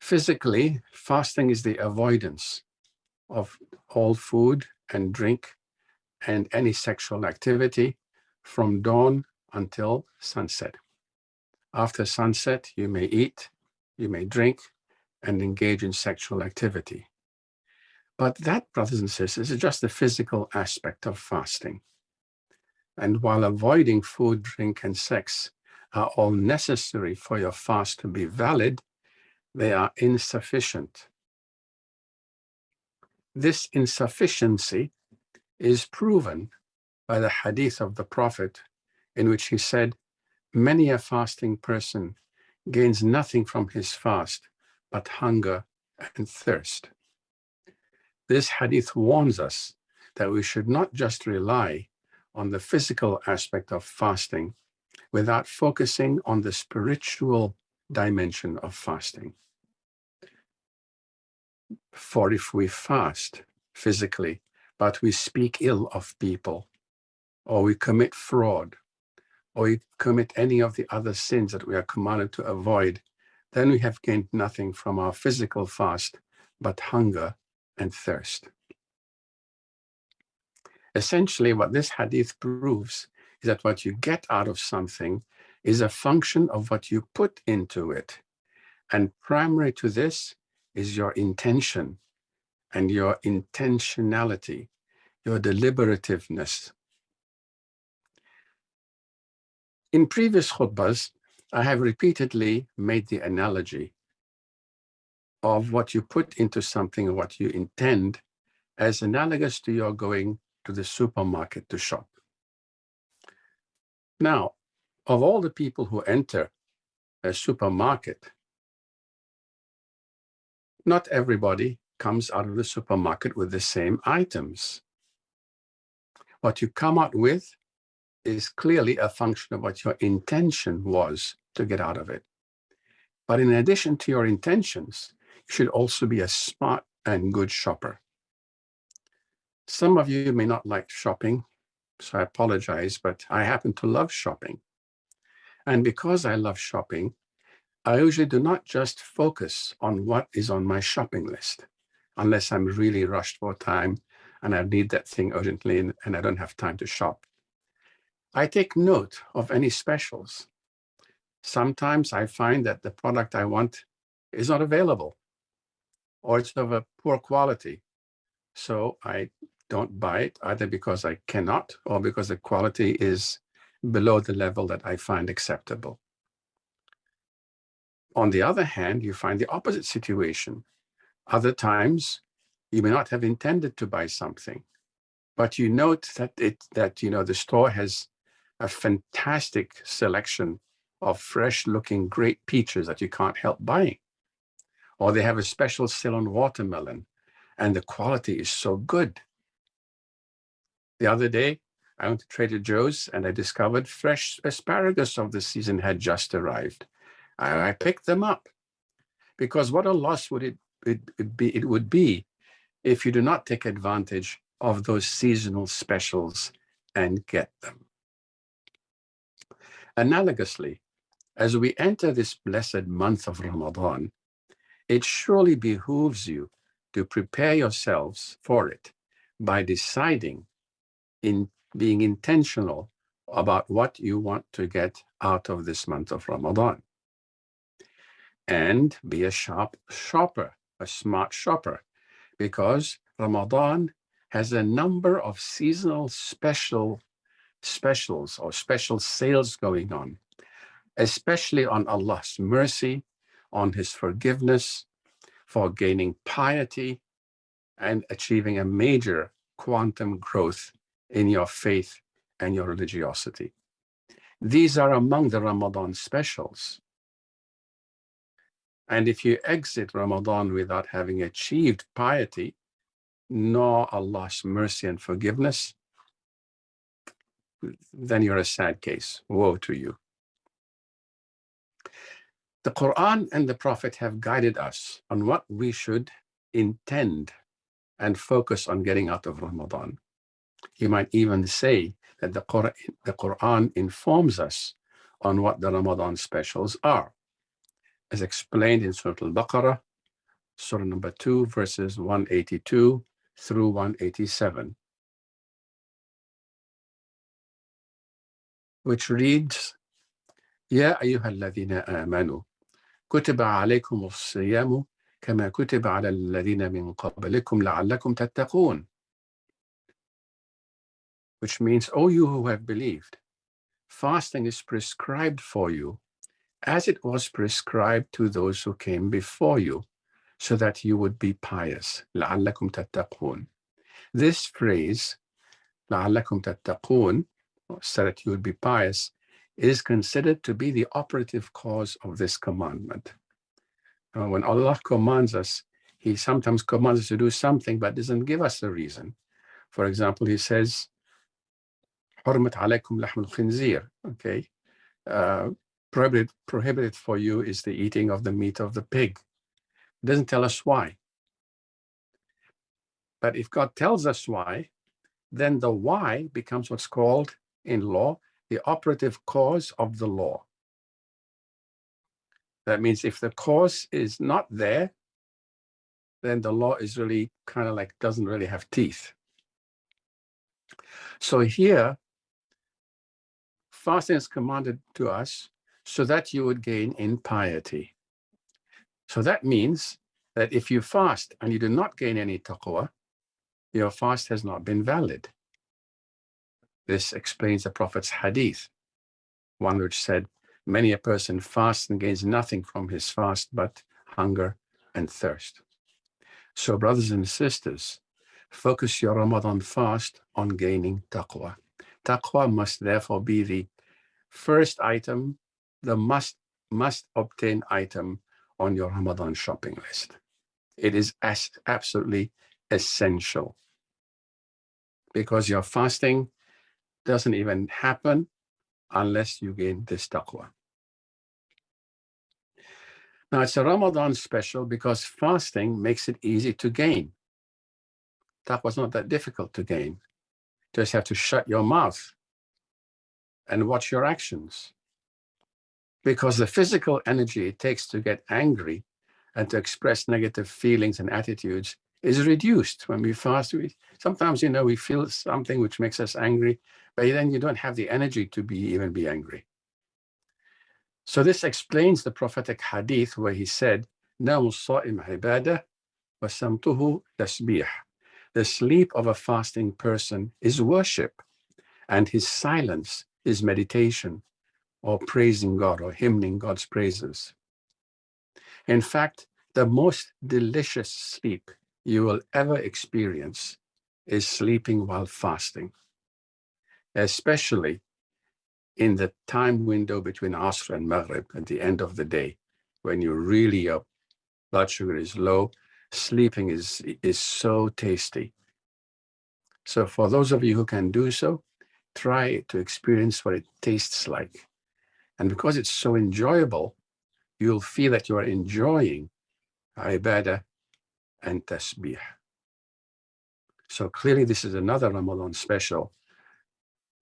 Physically, fasting is the avoidance of all food and drink and any sexual activity from dawn until sunset. After sunset, you may eat, you may drink, and engage in sexual activity. But that, brothers and sisters, is just the physical aspect of fasting. And while avoiding food, drink, and sex are all necessary for your fast to be valid, they are insufficient. This insufficiency is proven by the hadith of the Prophet, in which he said, "Many a fasting person gains nothing from his fast but hunger and thirst." This hadith warns us that we should not just rely on the physical aspect of fasting without focusing on the spiritual dimension of fasting. For if we fast physically, but we speak ill of people, or we commit fraud, or we commit any of the other sins that we are commanded to avoid, then we have gained nothing from our physical fast but hunger and thirst. Essentially, what this hadith proves is that what you get out of something is a function of what you put into it. And primary to this is your intention and your intentionality, your deliberativeness. In previous khutbas, I have repeatedly made the analogy of what you put into something, what you intend, as analogous to your going to the supermarket to shop. Now, of all the people who enter a supermarket, not everybody comes out of the supermarket with the same items. What you come out with is clearly a function of what your intention was to get out of it. But in addition to your intentions, you should also be a smart and good shopper. Some of you may not like shopping, so I apologize, but I happen to love shopping. And because I love shopping, I usually do not just focus on what is on my shopping list, unless I'm really rushed for time and I need that thing urgently and I don't have time to shop. I take note of any specials. Sometimes I find that the product I want is not available or it's of a poor quality. So I don't buy it either because I cannot or because the quality is below the level that I find acceptable. On the other hand, you find the opposite situation. Other times, you may not have intended to buy something, but you note that the store has a fantastic selection of fresh-looking great peaches that you can't help buying. Or they have a special sale on watermelon, and the quality is so good. The other day, I went to Trader Joe's and I discovered fresh asparagus of the season had just arrived. I picked them up because what a loss would it would be if you do not take advantage of those seasonal specials and get them. Analogously, as we enter this blessed month of Ramadan, it surely behooves you to prepare yourselves for it by deciding in being intentional about what you want to get out of this month of Ramadan. And be a sharp shopper, a smart shopper, because Ramadan has a number of seasonal specials or special sales going on, especially on Allah's mercy, on His forgiveness, for gaining piety and achieving a major quantum growth in your faith and your religiosity. These are among the Ramadan specials. And if you exit Ramadan without having achieved piety, nor Allah's mercy and forgiveness, then you're a sad case. Woe to you. The Quran and the Prophet have guided us on what we should intend and focus on getting out of Ramadan. You might even say that the Quran informs us on what the Ramadan specials are. As explained in Surah Al-Baqarah, Surah number 2, verses 182 through 187, which reads, يا أيها الذين آمنوا كتب عليكم الصيام كما كتب على الذين من قبلكم لعلكم تتقون. Which means, O you who have believed, fasting is prescribed for you as it was prescribed to those who came before you, so that you would be pious. لعلكم تتقون. This phrase, لعلكم تتقون, so that you would be pious, is considered to be the operative cause of this commandment. When Allah commands us, He sometimes commands us to do something but doesn't give us a reason. For example, He says, حرمت عليكم لحم الخنزير. Okay, prohibited for you is the eating of the meat of the pig. It doesn't tell us why. But if God tells us why, then the why becomes what's called in law the operative cause of the law. That means if the cause is not there, then the law is really kind of like doesn't really have teeth. So here, fasting is commanded to us so that you would gain in piety. So that means that if you fast and you do not gain any taqwa, your fast has not been valid. This explains the Prophet's hadith, one which said, many a person fasts and gains nothing from his fast but hunger and thirst. So brothers and sisters, focus your Ramadan fast on gaining taqwa. Taqwa must therefore be the first item, the must obtain item on your Ramadan shopping list. It is absolutely essential, because your fasting doesn't even happen unless you gain this taqwa. Now, it's a Ramadan special because fasting makes it easy to gain. Taqwa is not that difficult to gain. You just have to shut your mouth and watch your actions. Because the physical energy it takes to get angry and to express negative feelings and attitudes is reduced when we fast. Sometimes, we feel something which makes us angry, but then you don't have the energy to even be angry. So this explains the prophetic hadith where he said, نَوْمُ الصَّائِمِ عِبَادَةٌ وَسَمْتُهُ تَسْبِيحٌ. The sleep of a fasting person is worship, and his silence is meditation, or praising God, or hymning God's praises. In fact, the most delicious sleep you will ever experience is sleeping while fasting, especially in the time window between Asr and Maghrib at the end of the day, when your blood sugar is low. Sleeping is so tasty. So for those of you who can do so, try to experience what it tastes like. And because it's so enjoyable, you'll feel that you are enjoying ibadah and tasbih. So clearly this is another Ramadan special.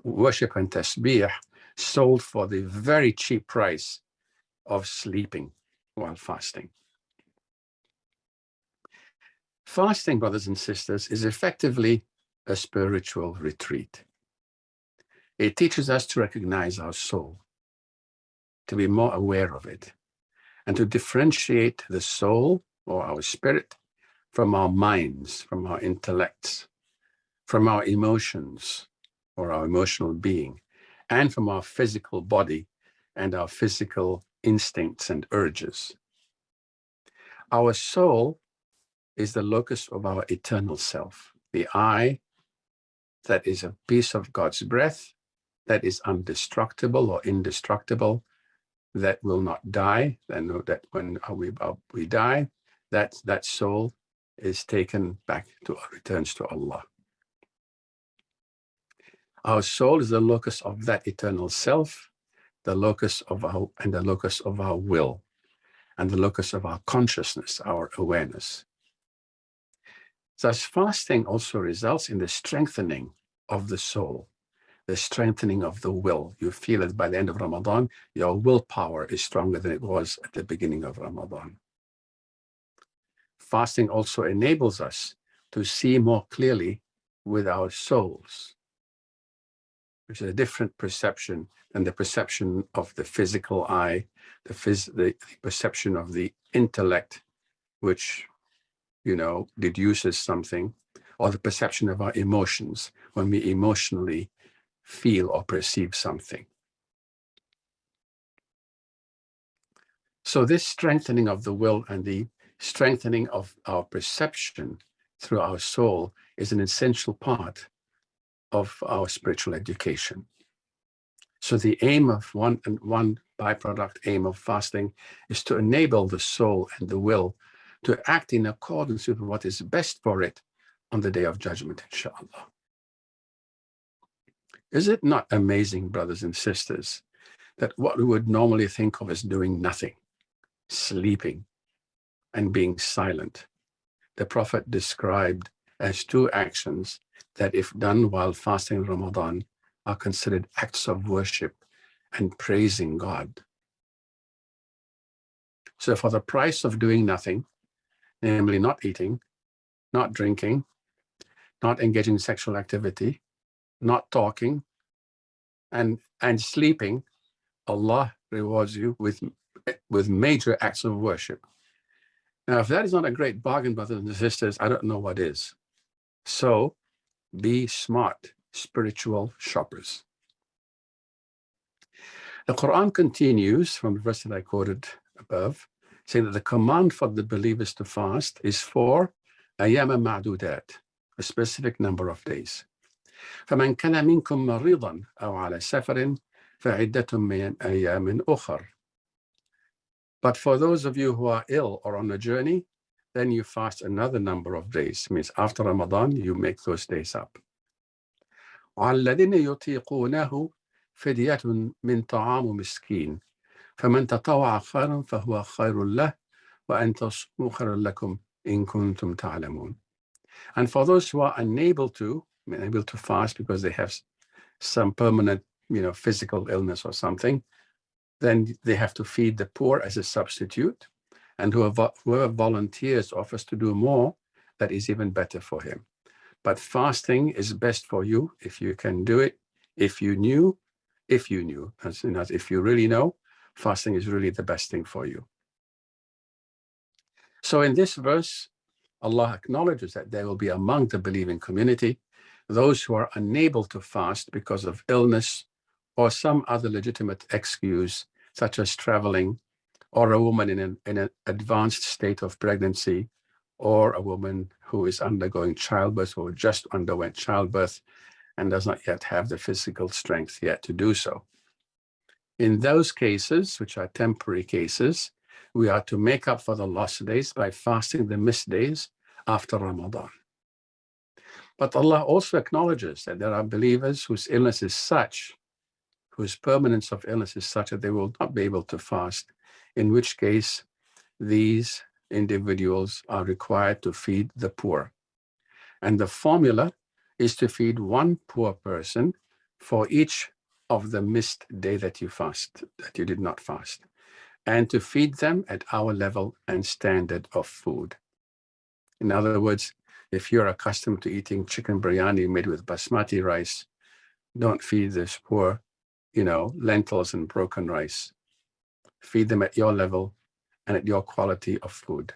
Worship and tasbih sold for the very cheap price of sleeping while fasting. Fasting, brothers and sisters, is effectively a spiritual retreat. It teaches us to recognize our soul, to be more aware of it, and to differentiate the soul or our spirit from our minds, from our intellects, from our emotions or our emotional being, and from our physical body and our physical instincts and urges. Our soul is the locus of our eternal self, the I that is a piece of God's breath, that is indestructible or indestructible, that will not die, and that when we die, that soul is taken back returns to Allah. Our soul is the locus of that eternal self, the locus of our will, and the locus of our consciousness, our awareness. Thus, fasting also results in the strengthening of the soul, the strengthening of the will. You feel that by the end of Ramadan, your willpower is stronger than it was at the beginning of Ramadan. fasting also enables us to see more clearly with our souls, which is a different perception than the perception of the physical eye, the perception of the intellect, which, deduces something, or the perception of our emotions when we emotionally feel or perceive something. So this strengthening of the will and the strengthening of our perception through our soul is an essential part of our spiritual education. So the aim of one byproduct aim of fasting is to enable the soul and the will to act in accordance with what is best for it on the day of judgment, inshallah. Is it not amazing, brothers and sisters, that what we would normally think of as doing nothing, sleeping, and being silent, the Prophet described as two actions that, if done while fasting Ramadan, are considered acts of worship and praising God. So for the price of doing nothing, namely not eating, not drinking, not engaging in sexual activity, not talking, and sleeping, Allah rewards you with major acts of worship. Now, if that is not a great bargain, brothers and sisters, I don't know what is. So be smart, spiritual shoppers. The Quran continues from the verse that I quoted above, saying that the command for the believers to fast is for أيام معدودات, a specific number of days. فمن كان منكم مريضا أو على سفر فعدة من أيام أخر. But for those of you who are ill or on a journey, then you fast another number of days. It means after Ramadan, you make those days up. وعلى الذين يطيقونه فدية من طعام مسكين فمن تطوع خيرا فهو خير له وأن تصوموا خير لكم إن كنتم تعلمون. And for those who are unable to fast because they have some permanent, physical illness or something, then they have to feed the poor as a substitute. And whoever volunteers offers to do more, that is even better for him. But fasting is best for you if you can do it. If you knew, if you really know, fasting is really the best thing for you. So in this verse, Allah acknowledges that there will be among the believing community those who are unable to fast because of illness or some other legitimate excuse, such as traveling, or a woman in an advanced state of pregnancy, or a woman who is undergoing childbirth or just underwent childbirth and does not yet have the physical strength yet to do so. In those cases, which are temporary cases, we are to make up for the lost days by fasting the missed days after Ramadan. But Allah also acknowledges that there are believers whose illness is such, whose permanence of illness is such that they will not be able to fast, in which case these individuals are required to feed the poor. And the formula is to feed one poor person for each of the missed day that you did not fast, and to feed them at our level and standard of food. In other words, if you're accustomed to eating chicken biryani made with basmati rice, don't feed this poor, lentils and broken rice. Feed them at your level and at your quality of food.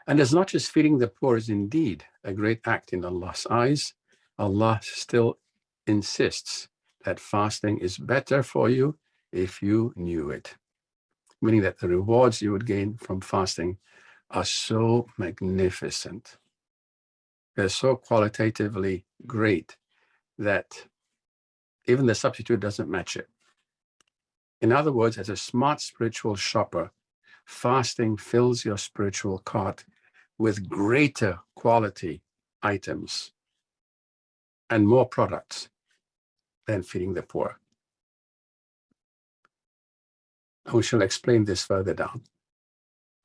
And as much as feeding the poor is indeed a great act in Allah's eyes, Allah still insists that fasting is better for you if you knew it, meaning that the rewards you would gain from fasting are so magnificent. They're so qualitatively great that even the substitute doesn't match it. In other words, as a smart spiritual shopper, fasting fills your spiritual cart with greater quality items and more products than feeding the poor. We shall explain this further down.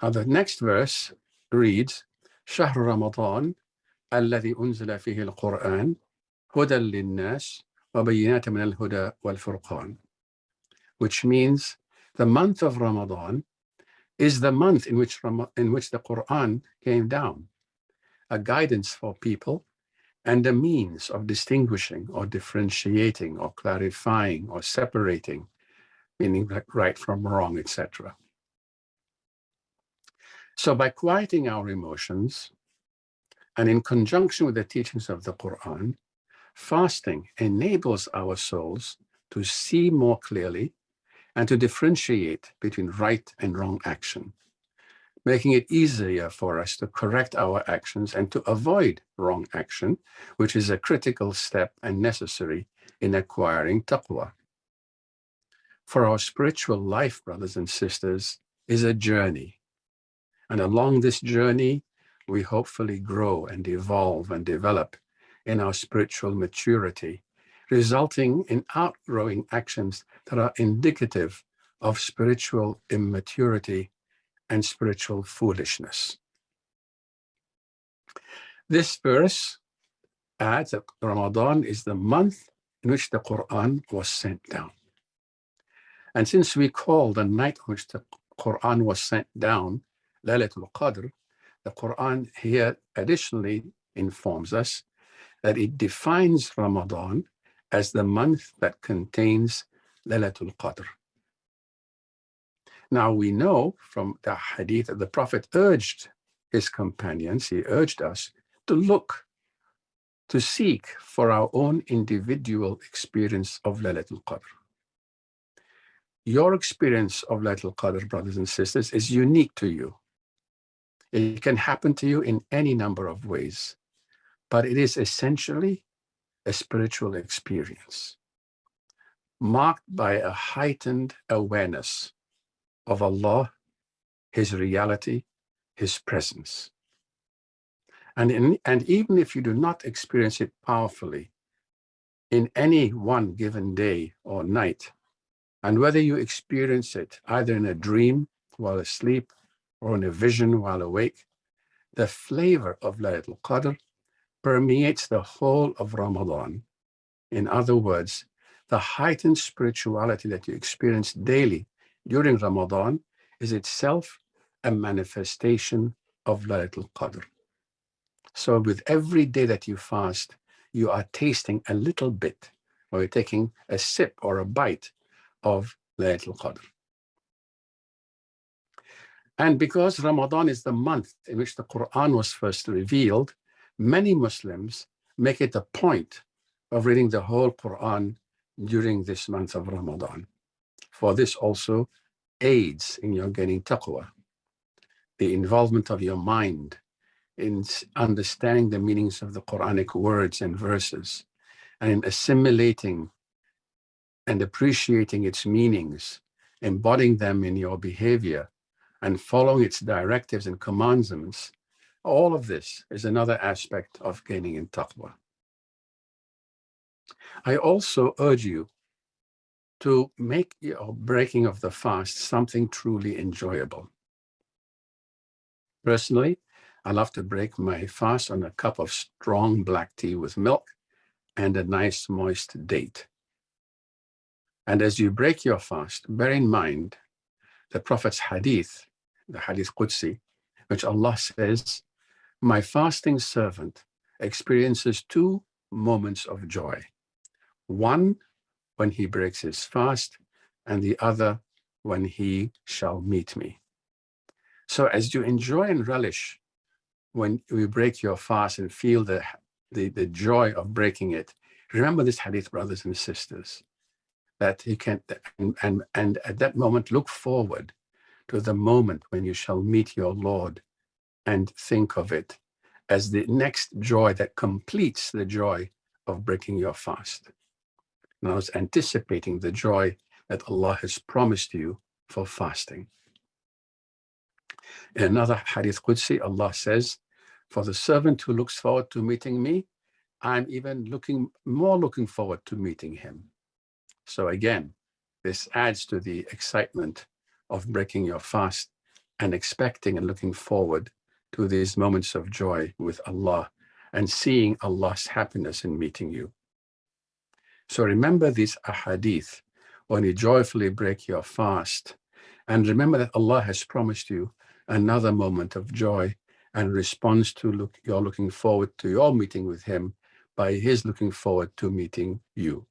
Now, the next verse reads, شهر رمضان الذي أنزل فيه القرآن هدى للناس وبينات من الهدى والفرقان, which means the month of Ramadan is the month in which the Quran came down, a guidance for people and a means of distinguishing or differentiating or clarifying or separating, meaning like right from wrong, etc. So by quieting our emotions and in conjunction with the teachings of the Quran, fasting enables our souls to see more clearly and to differentiate between right and wrong action, making it easier for us to correct our actions and to avoid wrong action, which is a critical step and necessary in acquiring taqwa. For our spiritual life, brothers and sisters, is a journey. And along this journey, we hopefully grow and evolve and develop in our spiritual maturity, resulting in outgrowing actions that are indicative of spiritual immaturity and spiritual foolishness. This verse adds that Ramadan is the month in which the Quran was sent down. And since we call the night in which the Quran was sent down Laylatul Qadr, the Quran here additionally informs us that it defines Ramadan as the month that contains Laylatul Qadr. Now we know from the hadith that the Prophet urged his companions, he urged us to look, to seek for our own individual experience of Laylatul Qadr. Your experience of Laylatul Qadr, brothers and sisters, is unique to you. It can happen to you in any number of ways, but it is essentially a spiritual experience marked by a heightened awareness of Allah, His reality, His presence. And even if you do not experience it powerfully in any one given day or night, and whether you experience it either in a dream while asleep or in a vision while awake, the flavor of Laylatul Qadr permeates the whole of Ramadan. In other words, the heightened spirituality that you experience daily during Ramadan is itself a manifestation of Laylatul Qadr. So with every day that you fast, you are tasting a little bit, or you're taking a sip or a bite of Laylatul Qadr. And because Ramadan is the month in which the Quran was first revealed, many Muslims make it a point of reading the whole Quran during this month of Ramadan. For this also aids in your gaining taqwa, the involvement of your mind in understanding the meanings of the Quranic words and verses, and in assimilating and appreciating its meanings, embodying them in your behavior, and following its directives and commandments. All of this is another aspect of gaining in taqwa. I also urge you to make your breaking of the fast something truly enjoyable. Personally, I love to break my fast on a cup of strong black tea with milk and a nice moist date. And as you break your fast, bear in mind the Prophet's hadith, the hadith Qudsi, which Allah says, "My fasting servant experiences two moments of joy. One, when he breaks his fast, and the other, when he shall meet me." So as you enjoy and relish when you break your fast and feel the joy of breaking it, remember this hadith, brothers and sisters, that you can, and at that moment, look forward to the moment when you shall meet your Lord, and think of it as the next joy that completes the joy of breaking your fast. And I was anticipating the joy that Allah has promised you for fasting. In another hadith Qudsi, Allah says, "For the servant who looks forward to meeting me, I'm even more looking forward to meeting him." So again, this adds to the excitement of breaking your fast and expecting and looking forward to these moments of joy with Allah and seeing Allah's happiness in meeting you. So remember these ahadith when you joyfully break your fast And remember that Allah has promised you another moment of joy and response to you're looking forward to your meeting with him by his looking forward to meeting you.